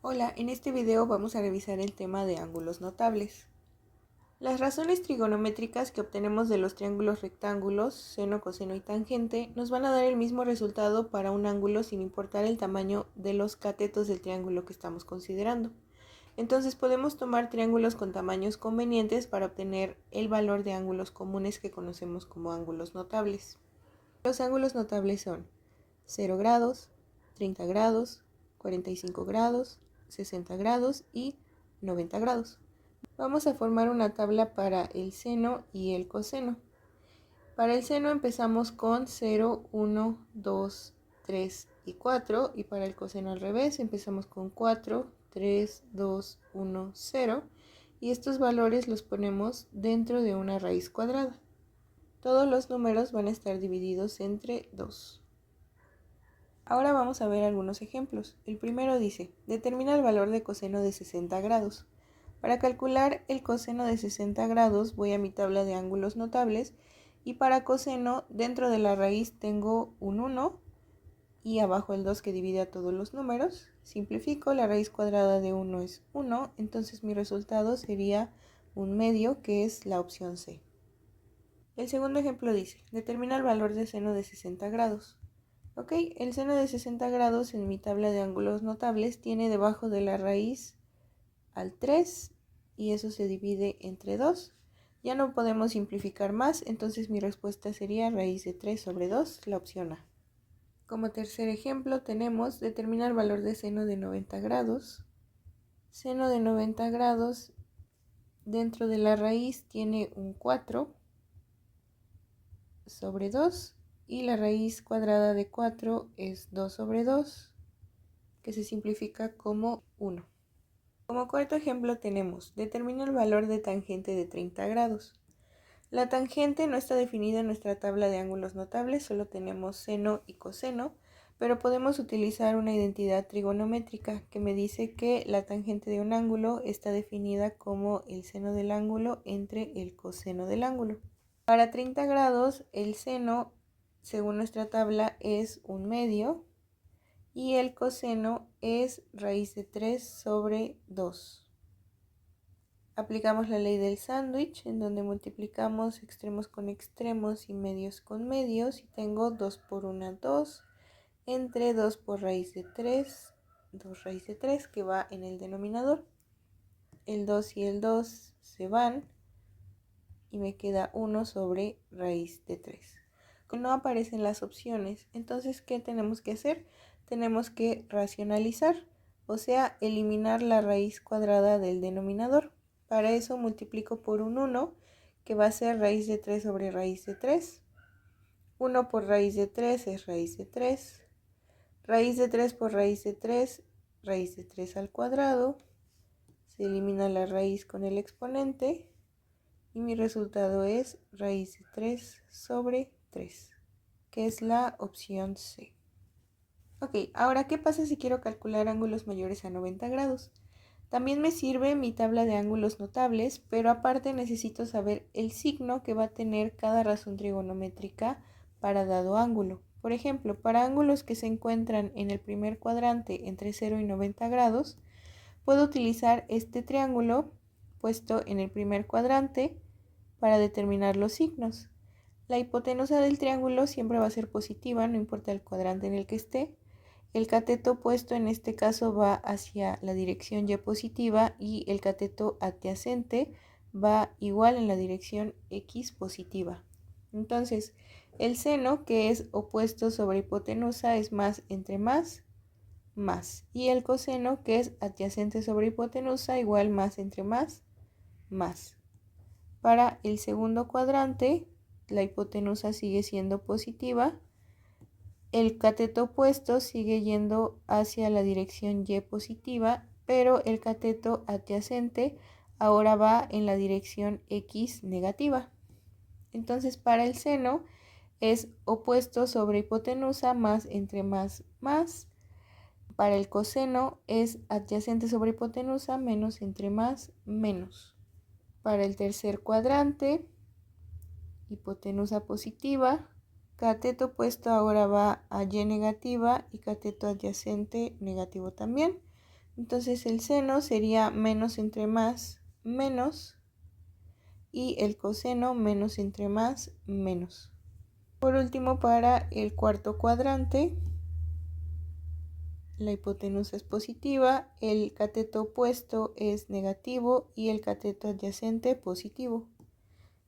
Hola, en este video vamos a revisar el tema de ángulos notables. Las razones trigonométricas que obtenemos de los triángulos rectángulos, seno, coseno y tangente, nos van a dar el mismo resultado para un ángulo sin importar el tamaño de los catetos del triángulo que estamos considerando. Entonces podemos tomar triángulos con tamaños convenientes para obtener el valor de ángulos comunes que conocemos como ángulos notables. Los ángulos notables son 0 grados, 30 grados, 45 grados, 60 grados y 90 grados. Vamos a formar una tabla para el seno y el coseno. Para el seno empezamos con 0, 1, 2, 3 y 4, y para el coseno al revés empezamos con 4, 3, 2, 1, 0, y estos valores los ponemos dentro de una raíz cuadrada. Todos los números van a estar divididos entre 2. Ahora vamos a ver algunos ejemplos. El primero dice, determina el valor de coseno de 60 grados. Para calcular el coseno de 60 grados voy a mi tabla de ángulos notables y para coseno dentro de la raíz tengo un 1 y abajo el 2 que divide a todos los números. Simplifico, la raíz cuadrada de 1 es 1, entonces mi resultado sería un medio, que es la opción C. El segundo ejemplo dice, determina el valor de seno de 60 grados. Ok, el seno de 60 grados en mi tabla de ángulos notables tiene debajo de la raíz al 3 y eso se divide entre 2. Ya no podemos simplificar más, entonces mi respuesta sería raíz de 3 sobre 2, la opción A. Como tercer ejemplo tenemos determinar el valor de seno de 90 grados. Seno de 90 grados dentro de la raíz tiene un 4 sobre 2 y la raíz cuadrada de 4 es 2 sobre 2, que se simplifica como 1. Como cuarto ejemplo tenemos, determina el valor de tangente de 30 grados. La tangente no está definida en nuestra tabla de ángulos notables, solo tenemos seno y coseno, pero podemos utilizar una identidad trigonométrica que me dice que la tangente de un ángulo está definida como el seno del ángulo entre el coseno del ángulo. Para 30 grados, el seno, según nuestra tabla, es un medio y el coseno es raíz de 3 sobre 2. Aplicamos la ley del sándwich, en donde multiplicamos extremos con extremos y medios con medios, y tengo 2 por 1, 2, entre 2 por raíz de 3, 2 raíz de 3, que va en el denominador. El 2 y el 2 se van, y me queda 1 sobre raíz de 3. No aparecen las opciones, entonces ¿qué tenemos que hacer? Tenemos que racionalizar, o sea, eliminar la raíz cuadrada del denominador. Para eso multiplico por un 1, que va a ser raíz de 3 sobre raíz de 3. 1 por raíz de 3 es raíz de 3. Raíz de 3 por raíz de 3 al cuadrado. Se elimina la raíz con el exponente. Y mi resultado es raíz de 3 sobre 3, que es la opción C. Ok, ahora, ¿qué pasa si quiero calcular ángulos mayores a 90 grados? También me sirve mi tabla de ángulos notables, pero aparte necesito saber el signo que va a tener cada razón trigonométrica para dado ángulo. Por ejemplo, para ángulos que se encuentran en el primer cuadrante entre 0 y 90 grados, puedo utilizar este triángulo puesto en el primer cuadrante para determinar los signos. La hipotenusa del triángulo siempre va a ser positiva, no importa el cuadrante en el que esté. El cateto opuesto en este caso va hacia la dirección Y positiva y el cateto adyacente va igual en la dirección X positiva. Entonces, el seno, que es opuesto sobre hipotenusa, es más entre más, más. Y el coseno, que es adyacente sobre hipotenusa, igual más entre más, más. Para el segundo cuadrante, la hipotenusa sigue siendo positiva, el cateto opuesto sigue yendo hacia la dirección Y positiva, pero el cateto adyacente ahora va en la dirección X negativa. Entonces, para el seno es opuesto sobre hipotenusa, más entre más, más. Para el coseno es adyacente sobre hipotenusa, menos entre más, menos. Para el tercer cuadrante, hipotenusa positiva, cateto opuesto ahora va a Y negativa y cateto adyacente negativo también. Entonces el seno sería menos entre más, menos, y el coseno menos entre más, menos. Por último, para el cuarto cuadrante, la hipotenusa es positiva, el cateto opuesto es negativo y el cateto adyacente positivo.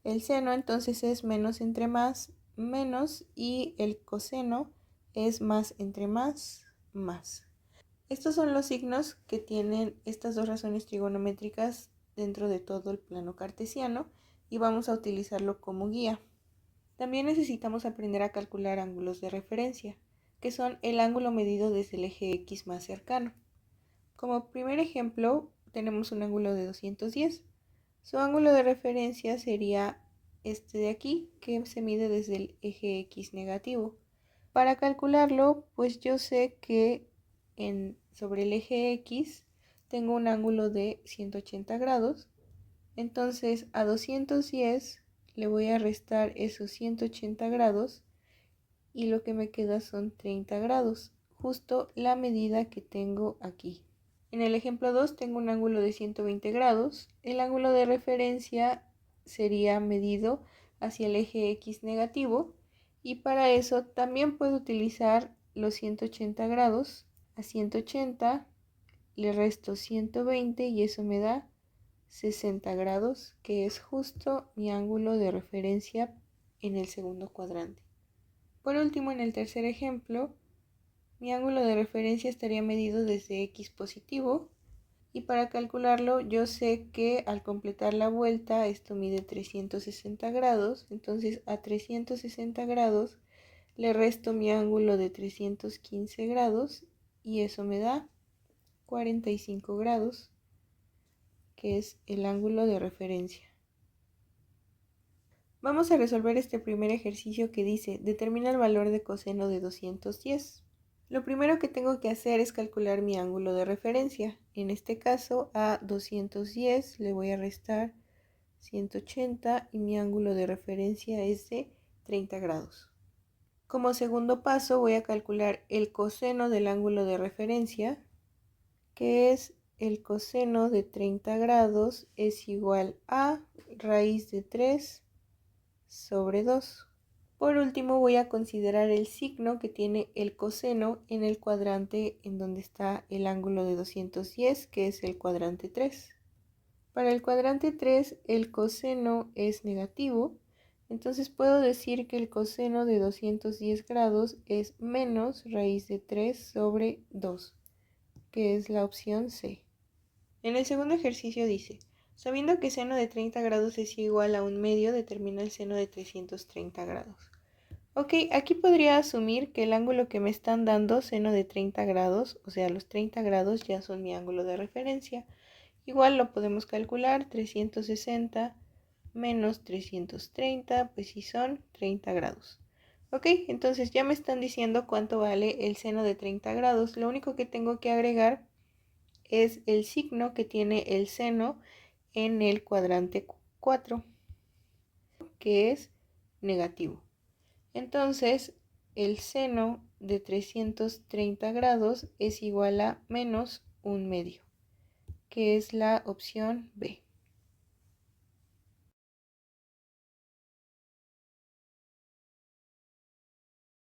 El seno entonces es menos entre más, menos, y el coseno es más entre más, más. Estos son los signos que tienen estas dos razones trigonométricas dentro de todo el plano cartesiano y vamos a utilizarlo como guía. También necesitamos aprender a calcular ángulos de referencia, que son el ángulo medido desde el eje X más cercano. Como primer ejemplo, tenemos un ángulo de 210. Su ángulo de referencia sería este de aquí, que se mide desde el eje X negativo. Para calcularlo, pues yo sé que sobre el eje X tengo un ángulo de 180 grados. Entonces a 210 le voy a restar esos 180 grados y lo que me queda son 30 grados, justo la medida que tengo aquí. En el ejemplo 2 tengo un ángulo de 120 grados. El ángulo de referencia sería medido hacia el eje X negativo y para eso también puedo utilizar los 180 grados. A 180 le resto 120 y eso me da 60 grados, que es justo mi ángulo de referencia en el segundo cuadrante. Por último, en el tercer ejemplo, mi ángulo de referencia estaría medido desde X positivo y para calcularlo yo sé que al completar la vuelta esto mide 360 grados, entonces a 360 grados le resto mi ángulo de 315 grados y eso me da 45 grados, que es el ángulo de referencia. Vamos a resolver este primer ejercicio que dice, determina el valor de coseno de 210. Lo primero que tengo que hacer es calcular mi ángulo de referencia. En este caso a 210 le voy a restar 180 y mi ángulo de referencia es de 30 grados. Como segundo paso voy a calcular el coseno del ángulo de referencia, que es el coseno de 30 grados es igual a raíz de 3 sobre 2. Por último voy a considerar el signo que tiene el coseno en el cuadrante en donde está el ángulo de 210, que es el cuadrante 3. Para el cuadrante 3 el coseno es negativo, entonces puedo decir que el coseno de 210 grados es menos raíz de 3 sobre 2, que es la opción C. En el segundo ejercicio dice, sabiendo que seno de 30 grados es igual a un medio, determina el seno de 330 grados. Ok, aquí podría asumir que el ángulo que me están dando, seno de 30 grados, o sea, los 30 grados ya son mi ángulo de referencia. Igual lo podemos calcular, 360 menos 330, pues sí son 30 grados. Ok, entonces ya me están diciendo cuánto vale el seno de 30 grados. Lo único que tengo que agregar es el signo que tiene el seno en el cuadrante 4, que es negativo. Entonces, el seno de 330 grados es igual a menos un medio, que es la opción B.